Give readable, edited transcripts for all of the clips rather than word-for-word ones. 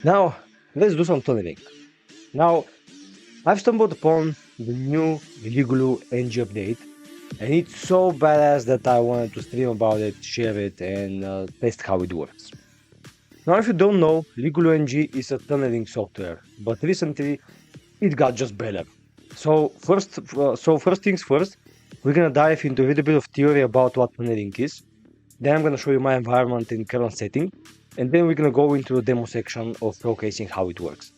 Now, let's do some tunneling. Now, I've stumbled upon the new Ligolo-NG update, and it's so badass that I wanted to stream about it, share it, and test how it works. Now, if you don't know, Ligolo-NG is a tunneling software, but recently it got just better. So first things first, we're gonna dive into a little bit of theory about what tunneling is. Then I'm gonna show you my environment in current setting, and then we're gonna go into the demo section of showcasing how it works.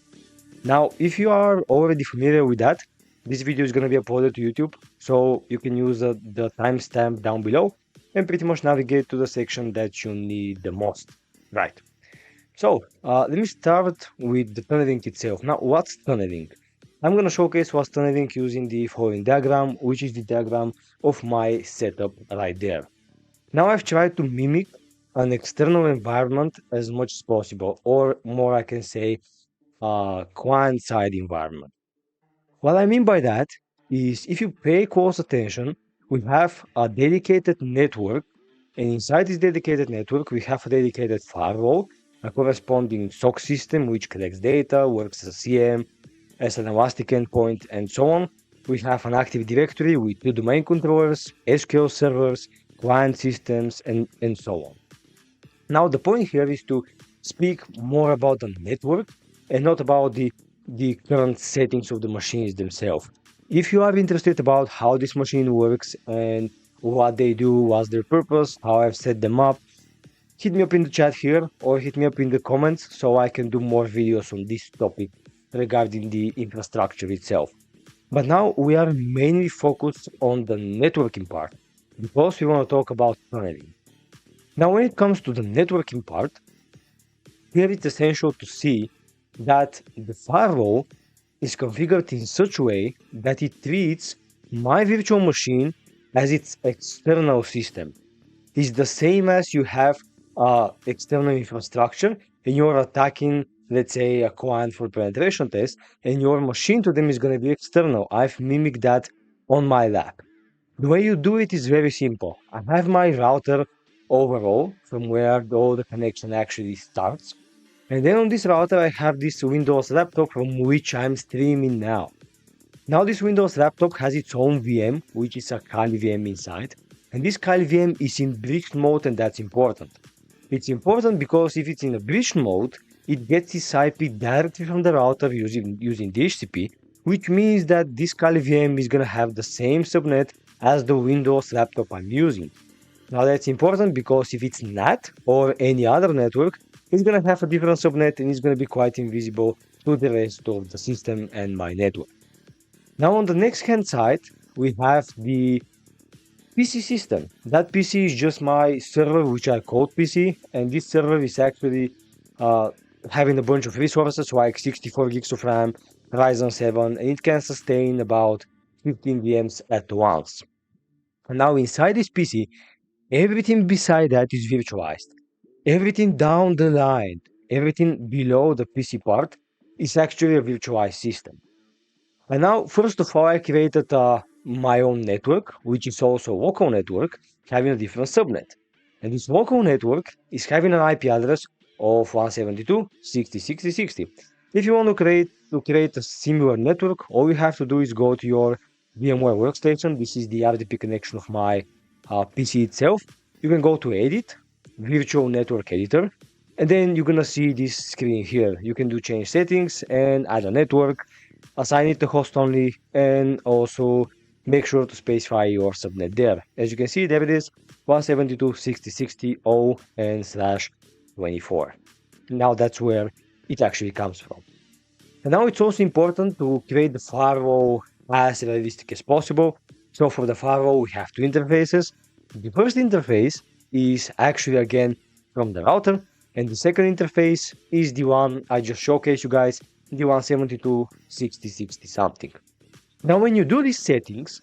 Now, if you are already familiar with that, this video is going to be uploaded to YouTube, so you can use the timestamp down below and pretty much navigate to the section that you need the most. Right. So, let me start with the tunneling itself. Now, what's tunneling? I'm going to showcase what's tunneling using the following diagram, which is the diagram of my setup right there. Now, I've tried to mimic an external environment as much as possible, or more I can say, client-side environment. What I mean by that is if you pay close attention, we have a dedicated network, and inside this dedicated network, we have a dedicated firewall, a corresponding SOC system which collects data, works as a CM, as an elastic endpoint, and so on. We have an Active Directory with two domain controllers, SQL servers, client systems, and so on. Now, the point here is to speak more about the network and not about the current settings of the machines themselves. If you are interested about how this machine works and what they do, what's their purpose, how I've set them up, hit me up in the chat here or hit me up in the comments so I can do more videos on this topic regarding the infrastructure itself. But now we are mainly focused on the networking part because we want to talk about tunneling. Now, when it comes to the networking part, here it's essential to see that the firewall is configured in such a way that it treats my virtual machine as its external system. It's the same as you have external infrastructure and you're attacking, let's say, a client for penetration test, and your machine to them is going to be external. I've mimicked that on my lab. The way you do it is very simple. I have my router overall from where all the connection actually starts. And then on this router, I have this Windows laptop from which I'm streaming now. Now this Windows laptop has its own VM, which is a Kali VM inside. And this Kali VM is in breached mode, and that's important. It's important because if it's in a breached mode, it gets its IP directly from the router using DHCP, which means that this Kali VM is going to have the same subnet as the Windows laptop I'm using. Now that's important because if it's NAT or any other network, it's going to have a different subnet and it's going to be quite invisible to the rest of the system and my network. Now on the next hand side, we have the PC system. That PC is just my server, which I called PC, and this server is actually having a bunch of resources like 64 gigs of RAM, Ryzen 7, and it can sustain about 15 VMs at once. And now inside this PC, everything beside that is virtualized. Everything down the line, everything below the PC part is actually a virtualized system. And now, first of all, I created my own network, which is also a local network, having a different subnet. And this local network is having an IP address of 172.60.60.60. If you want to create a similar network, all you have to do is go to your VMware workstation. This is the RDP connection of my PC itself. You can go to Edit, Virtual Network Editor, and then you're gonna see this screen here. You can do change settings and add a network, assign it to host only, and also make sure to specify your subnet there. As you can see, there it is, 172.60.60.0 and /24. Now that's where it actually comes from. And now it's also important to create the firewall as realistic as possible. So for the firewall, we have two interfaces. The first interface is actually again from the router, and the second interface is the one I just showcased you guys, the 172.60.60 something. Now when you do these settings,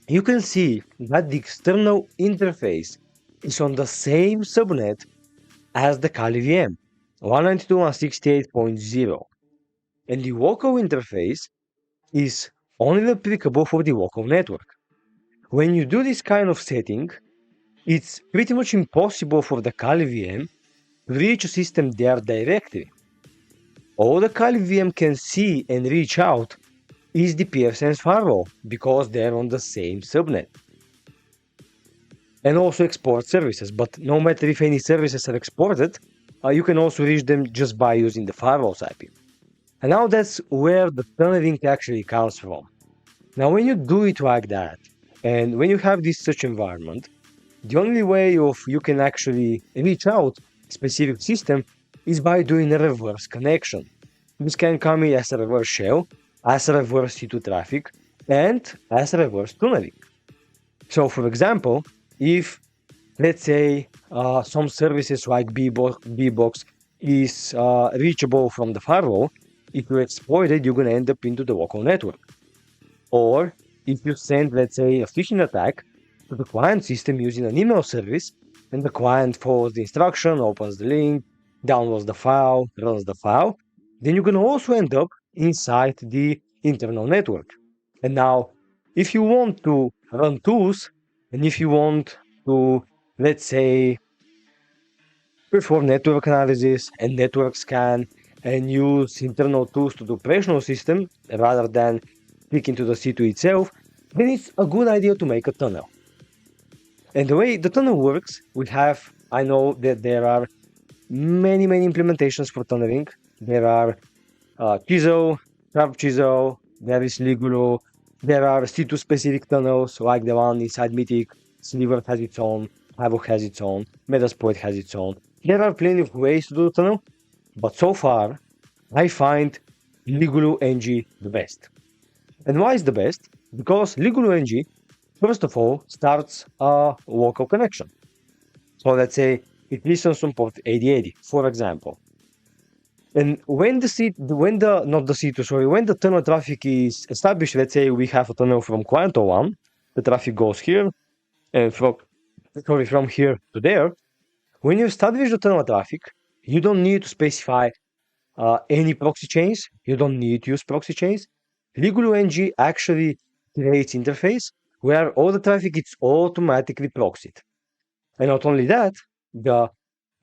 you can see that the external interface is on the same subnet as the Kali VM, 192.168.0, and the local interface is only applicable for the local network. When you do this kind of setting, it's pretty much impossible for the Kali VM to reach a system there directly. all the Kali VM can see and reach out is the pfSense firewall because they're on the same subnet. And also export services, but no matter if any services are exported, you can also reach them just by using the firewall's IP. And now that's where the tunneling actually comes from. Now when you do it like that, and when you have this such environment, the only way of you can actually reach out specific system is by doing a reverse connection. This can come in as a reverse shell, as a reverse C2 traffic, and as a reverse tunneling. So for example, if let's say some services like bbox is reachable from the firewall, if you exploit it, you're going to end up into the local network. Or if you send, let's say, a phishing attack to the client system using an email service, and the client follows the instruction, opens the link, downloads the file, runs the file, then you can also end up inside the internal network. And now, if you want to run tools, and if you want to, let's say, perform network analysis and network scan and use internal tools to the operational system rather than speaking to the C2 itself, then it's a good idea to make a tunnel. And the way the tunnel works, I know that there are many implementations for tunneling. There are Chisel, Sharp Chisel, there is Ligolo, there are C2 specific tunnels like the one inside Mythic, Sliver has its own, Havoc has its own, Metasploit has its own. There are plenty of ways to do the tunnel, but so far I find Ligolo-NG the best. And why is the best? Because Ligolo-NG, first of all, starts a local connection. So let's say it listens on port 8080, for example. And when the tunnel traffic is established, let's say we have a tunnel from client 01, the traffic goes here, and from here to there. When you establish the tunnel traffic, you don't need to specify any proxy chains. You don't need to use proxy chains. Ligolo-NG actually creates interface where all the traffic is automatically proxied. And not only that, the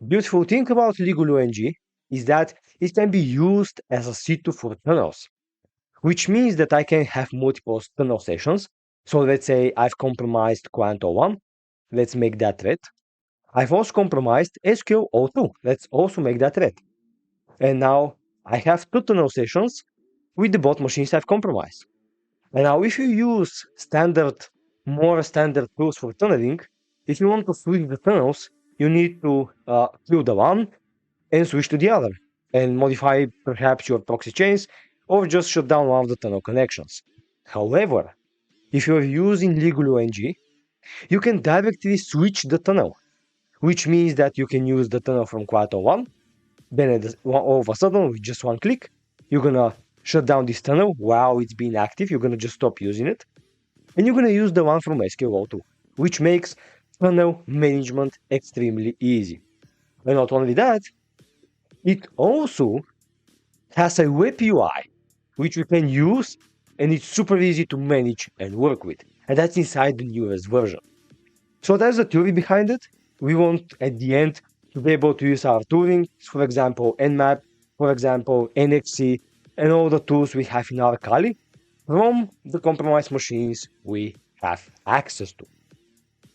beautiful thing about Ligolo-NG is that it can be used as a C2 for tunnels, which means that I can have multiple tunnel sessions. So let's say I've compromised client 01. Let's make that thread. I've also compromised SQL 02. Let's also make that thread. And now I have two tunnel sessions with the both machines I've compromised. And now if you use more standard tools for tunneling, if you want to switch the tunnels, you need to kill the one and switch to the other and modify perhaps your proxy chains or just shut down one of the tunnel connections. However, if you're using Ligolo-NG, you can directly switch the tunnel, which means that you can use the tunnel from Quato 1, then all of a sudden, with just one click, you're gonna shut down this tunnel while it's being active, you're gonna just stop using it, and you're gonna use the one from SQL2, which makes tunnel management extremely easy. And not only that, it also has a web UI, which we can use, and it's super easy to manage and work with, and that's inside the newest version. So that's the theory behind it. We want, at the end, to be able to use our tooling, for example, Nmap, for example, NXC, and all the tools we have in our Kali from the compromised machines we have access to.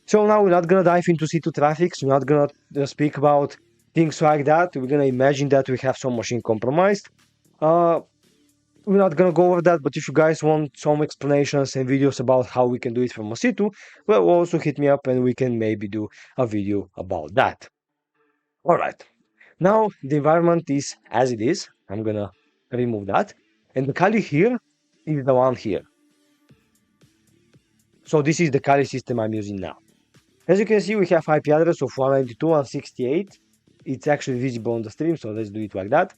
So now we're not going to dive into C2 traffics, we're not going to speak about things like that. We're going to imagine that we have some machine compromised. We're not going to go over that, but if you guys want some explanations and videos about how we can do it from a C2, well, also hit me up and we can maybe do a video about that. Alright, now the environment is as it is. I'm going to remove that. And the Kali here is the one here. So this is the Kali system I'm using now. As you can see, we have IP address of 192.168. It's actually visible on the stream, so let's do it like that.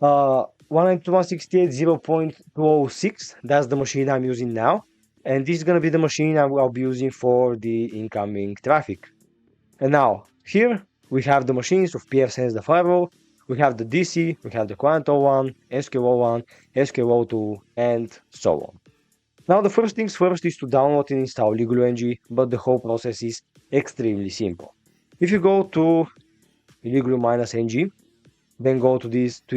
192.168.0.206, that's the machine I'm using now. And this is going to be the machine I'll be using for the incoming traffic. And now, here we have the machines of pfSense, the firewall. We have the DC, we have the client 01, SQL01, SQL02, and so on. Now, the first things first is to download and install Ligolo-NG, but the whole process is extremely simple. If you go to Ligolo-NG, then go to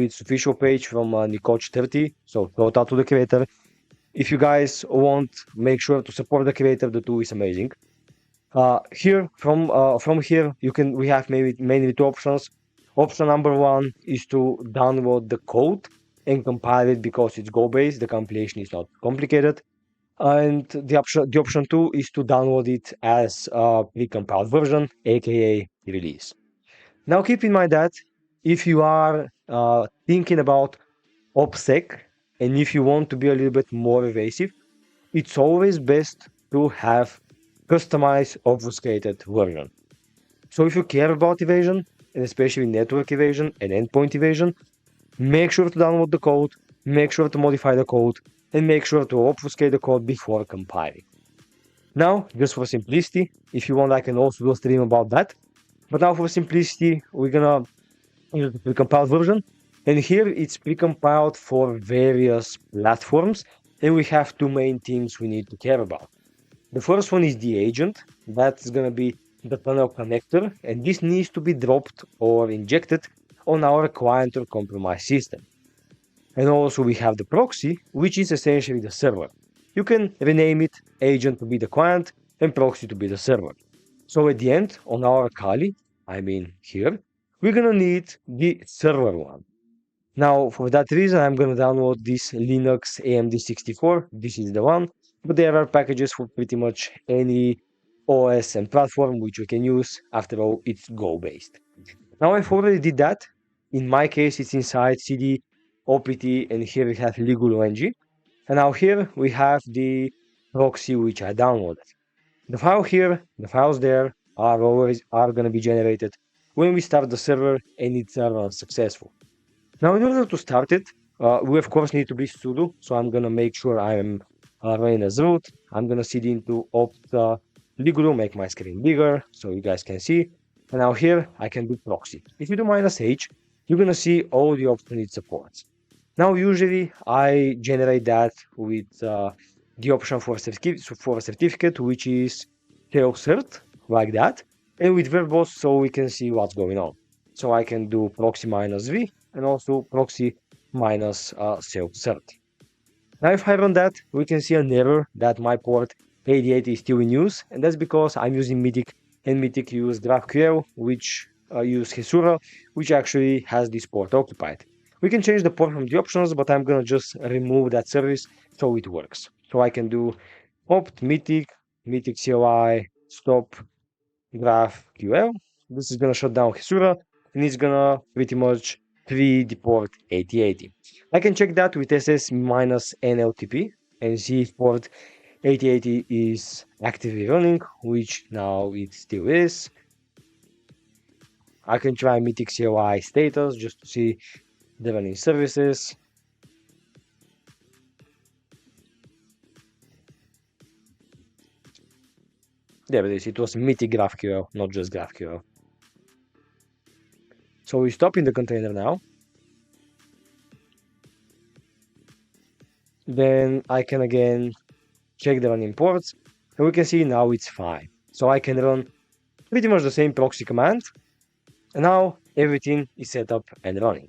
its official page from Nikoch30. So shout out to the creator. If you guys want, make sure to support the creator. The tool is amazing. Here from here we have mainly two options. Option number one is to download the code and compile it because it's Go based. The compilation is not complicated. And the option two is to download it as a precompiled version, aka release. Now keep in mind that if you are thinking about OPSEC and if you want to be a little bit more evasive, it's always best to have customized obfuscated version. So if you care about evasion, and especially network evasion and endpoint evasion, make sure to download the code, make sure to modify the code, and make sure to obfuscate the code before compiling. Now, just for simplicity, if you want, I can also do a stream about that. But now for simplicity, we're gonna use the precompiled version. And here it's precompiled for various platforms, and we have two main things we need to care about. The first one is the agent. That's gonna be the tunnel connector, and this needs to be dropped or injected on our client or compromised system. And also we have the proxy, which is essentially the server. You can rename it agent to be the client and proxy to be the server. So at the end, on our Kali, I mean here, we're gonna need the server one. Now, for that reason, I'm gonna download this Linux AMD64. This is the one, but there are packages for pretty much any OS and platform which you can use. After all, it's Go based. Now I've already did that. In my case, it's inside CD, OPT, and here we have Ligolo-NG. And now here we have the proxy which I downloaded. The file here, the files there are gonna be generated when we start the server and it's successful. Now, in order to start it, we of course need to be sudo. So I'm gonna make sure I'm running as root. I'm gonna cd into opt Ligolo, make my screen bigger so you guys can see. And now here I can do proxy. If you do -h, you're gonna see all the options it supports. Now usually I generate that with the option for certificate, which is self-cert, like that, and with verbose so we can see what's going on. So I can do proxy -v and also proxy minus self-cert. Now if I run that, we can see an error that my port 88 is still in use, and that's because I'm using Mythic, and Mythic use GraphQL, which use Hisura, which actually has this port occupied. We can change the port from the options, but I'm gonna just remove that service so it works. So I can do opt Mythic CLI stop GraphQL. This is gonna shut down Hisura, and it's gonna pretty much free the port 8080. I can check that with ss-nltp and see if port 8080 is actively running, which now it still is. I can try Mythic CLI status just to see the running services. There it is, it was Mythic GraphQL, not just GraphQL. So we stop in the container now. Then I can again check the running ports, and we can see now it's fine. So I can run pretty much the same proxy command, and now everything is set up and running.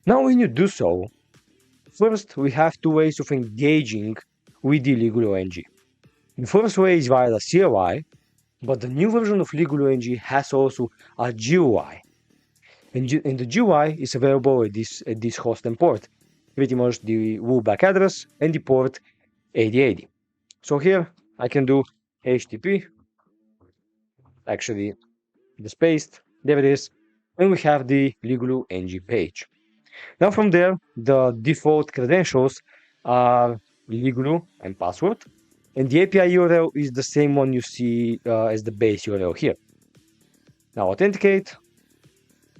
Now when you do so, first we have two ways of engaging with the Ligolo-NG. The first way is via the CLI, but the new version of Ligolo-NG has also a GUI. And the GUI is available at this host and port, pretty much the WU back address and the port 8080. So here I can do HTTP, actually the space, there it is, and we have the Ligolo-NG page. Now from there, the default credentials are Ligolo and password, and the API URL is the same one you see as the base URL here. Now authenticate,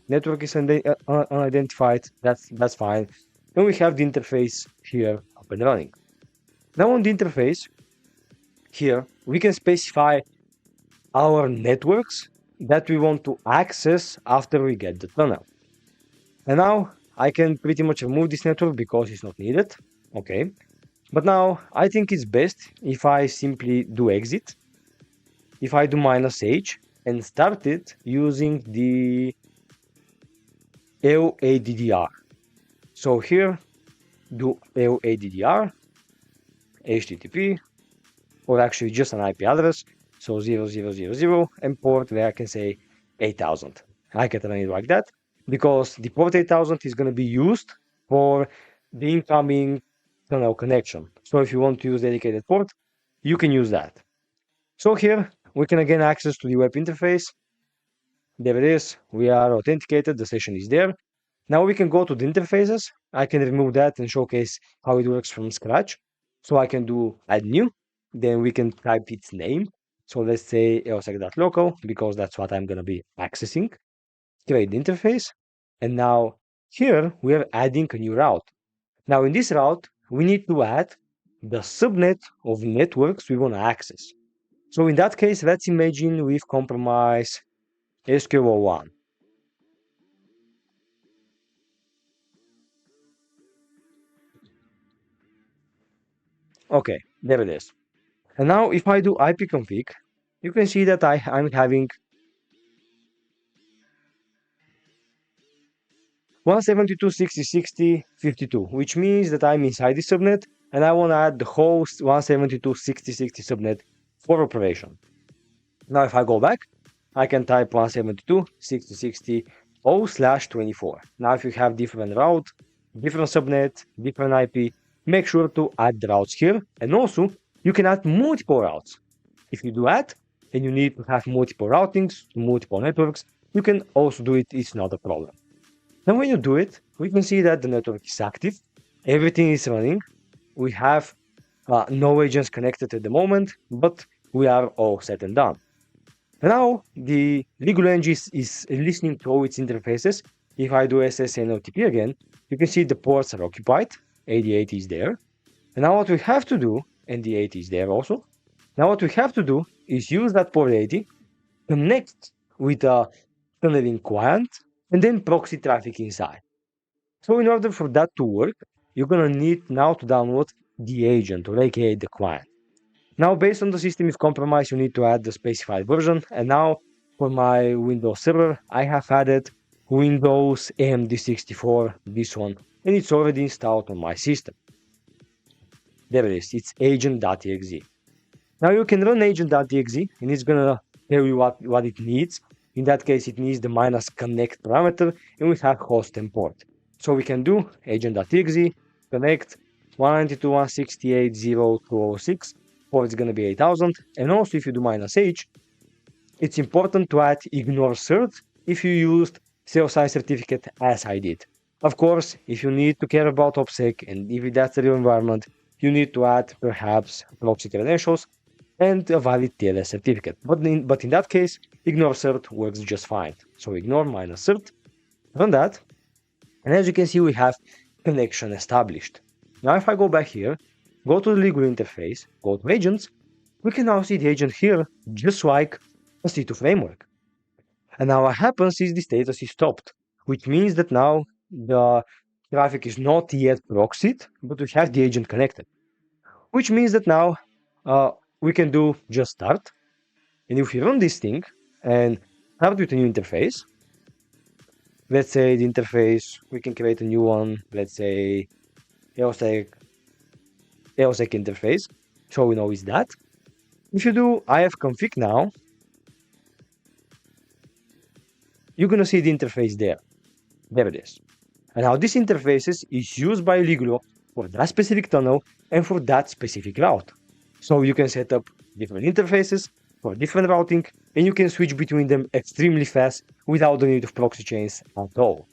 network is unidentified, that's fine, and we have the interface here up and running. Now on the interface, here we can specify our networks that we want to access after we get the tunnel. And now I can pretty much remove this network because it's not needed, okay. But now I think it's best if I simply do exit, if I do -h and start it using the LADDR. So here, do LADDR, HTTP, or actually just an IP address, so 0000, and port where I can say 8000. I can run it like that because the port 8000 is going to be used for the incoming tunnel connection. So if you want to use dedicated port, you can use that. So here we can again access to the web interface. There it is. We are authenticated. The session is there. Now we can go to the interfaces. I can remove that and showcase how it works from scratch. So I can do add new. Then we can type its name. So let's say eosec.local because that's what I'm going to be accessing. Create the interface. And now here we are adding a new route. Now in this route, we need to add the subnet of networks we want to access. So in that case, let's imagine we've compromised SQL1. Okay, there it is. And now if I do ipconfig, you can see that I'm having 172.60.60.52, which means that I'm inside the subnet and I want to add the whole 172.60.60 subnet for operation. Now if I go back, I can type 172.60.60.0/24. Now if you have different route, different subnet, different IP, make sure to add the routes here. And also, you can add multiple routes. If you do that, and you need to have multiple routings to multiple networks, you can also do it, it's not a problem. Then when you do it, we can see that the network is active, everything is running, we have no agents connected at the moment, but we are all set and done. Now the Ligolo-NG is listening to all its interfaces. If I do SS and OTP again, you can see the ports are occupied, 88 is there. And now what we have to do, and the 80 is there also, now what we have to do is use that port 80, connect with a tunneling client, and then proxy traffic inside. So in order for that to work, you're gonna need now to download the agent, or aka the client. Now based on the system is compromised, you need to add the specified version, and now for my Windows server, I have added Windows AMD64, this one, and it's already installed on my system. There it is, it's agent.exe. Now you can run agent.exe and it's gonna tell you what it needs. In that case, it needs the -connect parameter and we have host and port. So we can do agent.exe, connect 192.168.0.206, port is gonna be 8000. And also if you do -h, it's important to add ignore cert if you used self-signed certificate as I did. Of course, if you need to care about OPSEC and if that's the real environment, you need to add perhaps proxy credentials and a valid TLS certificate. But in that case, ignore cert works just fine. So ignore -cert, run that, and as you can see, we have connection established. Now if I go back here, go to the Ligolo interface, go to agents, we can now see the agent here, just like a C2 framework. And now what happens is the status is stopped, which means that now the traffic is not yet proxied, but we have the agent connected. Which means that now we can do just start. And if we run this thing and start with a new interface, let's say the interface, we can create a new one, let's say eosec interface, so we know it's that. If you do ifconfig now, you're gonna see the interface there. There it is. And now this interface is used by Ligolo for that specific tunnel and for that specific route. So you can set up different interfaces for different routing, and you can switch between them extremely fast without the need of proxy chains at all.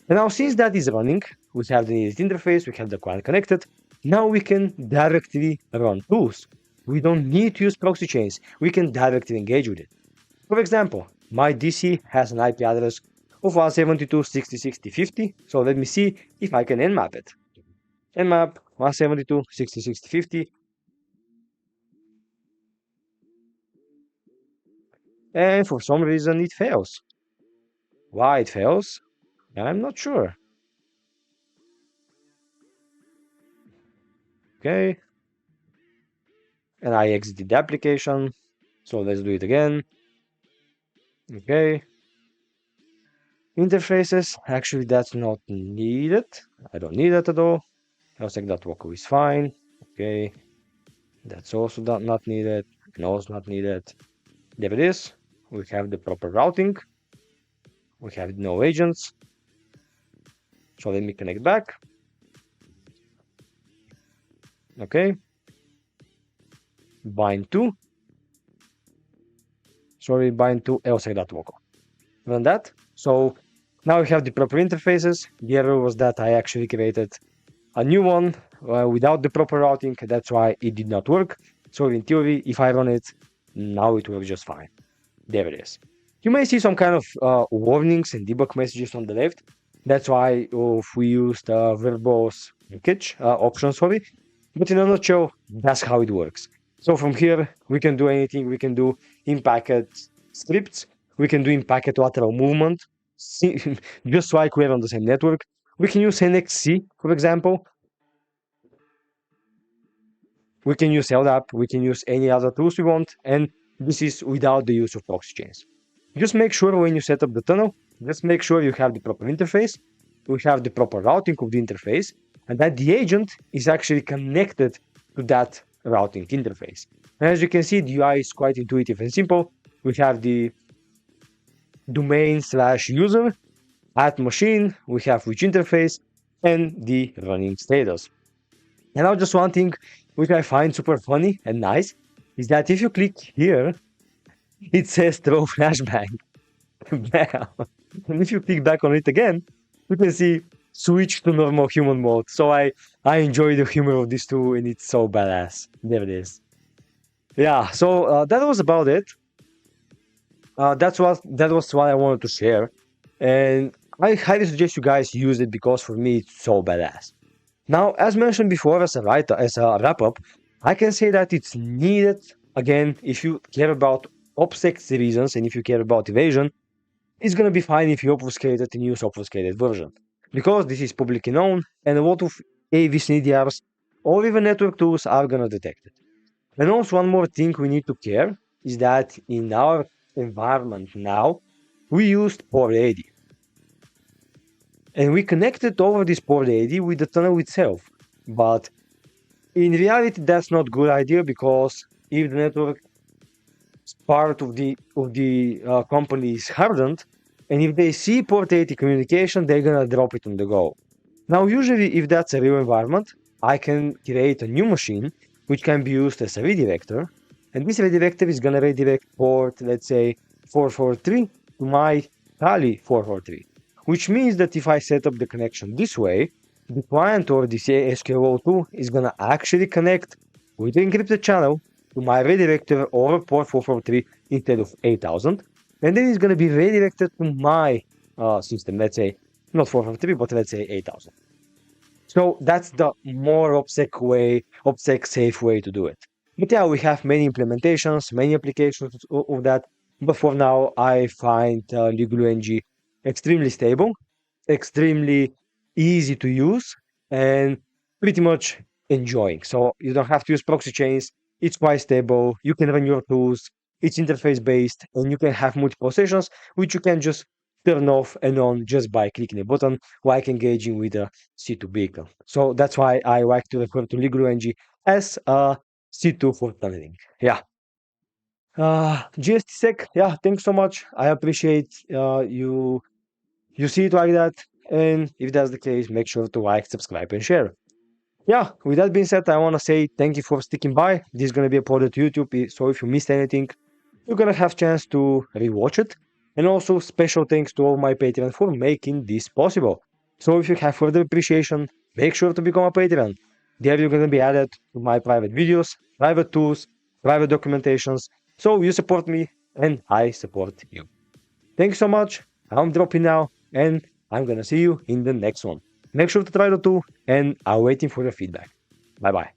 And now since that is running, we have the needed interface, we have the client connected, now we can directly run tools. We don't need to use proxy chains, we can directly engage with it. For example, my DC has an IP address of 172.60.60.50, so let me see if I can nmap it. Nmap 172.60.60.50, and for some reason it fails. Why it fails? I'm not sure. Okay. And I exited the application. So let's do it again. Okay. Interfaces, actually that's not needed. I don't need that at all. L-sec.walker is fine. Okay, that's also not needed, and also not needed. There it is. We have the proper routing. We have no agents. So let me connect back. Okay. Bind to L-sec.walker. Run that. So now we have the proper interfaces. The error was that I actually created a new one without the proper routing. That's why it did not work. So in theory, if I run it, now it works just fine. There it is. You may see some kind of warnings and debug messages on the left. That's why if we used verbose linkage option, sorry. But in a nutshell, that's how it works. So from here, we can do anything. We can do in-packet scripts. We can do in-packet lateral movement, just like we're on the same network. We can use NXC, for example. We can use LDAP. We can use any other tools we want. And this is without the use of proxy chains. Just make sure when you set up the tunnel, just make sure you have the proper interface, you have the proper routing of the interface, and that the agent is actually connected to that routing interface. And as you can see, the UI is quite intuitive and simple. We have the domain/user, at machine, we have which interface, and the running status. And now just one thing which I find super funny and nice is that if you click here, it says throw flashbang. And if you click back on it again, you can see switch to normal human mode. So I enjoy the humor of this too, and it's so badass. There it is. Yeah, so that was about it. That was what I wanted to share, and I highly suggest you guys use it because for me it's so badass. Now, as mentioned before, as a wrap up, I can say that it's needed again if you care about OPSEC reasons and if you care about evasion. It's gonna be fine if you obfuscate it and use obfuscated version, because this is publicly known and a lot of AVs and EDRs or even network tools are gonna detect it. And also one more thing we need to care is that in our environment now, we used port 80. And we connected over this port 80 with the tunnel itself. But in reality, that's not a good idea because if the network part of the company is hardened, and if they see port 80 communication, they're gonna drop it on the go. Now, usually, if that's a real environment, I can create a new machine which can be used as a redirector, and this redirector is gonna redirect port, let's say 443 to my Kali 443, which means that if I set up the connection this way, the client or the SQL2 is gonna actually connect with the encrypted channel to my redirector over port 443 instead of 8000, and then it's gonna be redirected to my system, let's say not 443, but let's say 8000. So that's the more OPSEC safe way to do it. But yeah, we have many implementations, many applications of that. But for now, I find Ligolo-NG extremely stable, extremely easy to use, and pretty much enjoying. So you don't have to use proxy chains. It's quite stable. You can run your tools. It's interface based, and you can have multiple sessions, which you can just turn off and on just by clicking a button, like engaging with a C2 vehicle. So that's why I like to refer to Ligolo-NG as a C2 for tunneling. Yeah. GSTSec, yeah, thanks so much. I appreciate you see it like that. And if that's the case, make sure to like, subscribe, and share. Yeah, with that being said, I want to say thank you for sticking by. This is going to be uploaded to YouTube, so if you missed anything, you're going to have a chance to rewatch it. And also, special thanks to all my Patreon for making this possible. So if you have further appreciation, make sure to become a Patreon. There you're going to be added to my private videos, private tools, private documentations. So you support me, and I support you. Thank you so much. I'm dropping now, and I'm going to see you in the next one. Make sure to try the tool, and I'm waiting for your feedback. Bye-bye.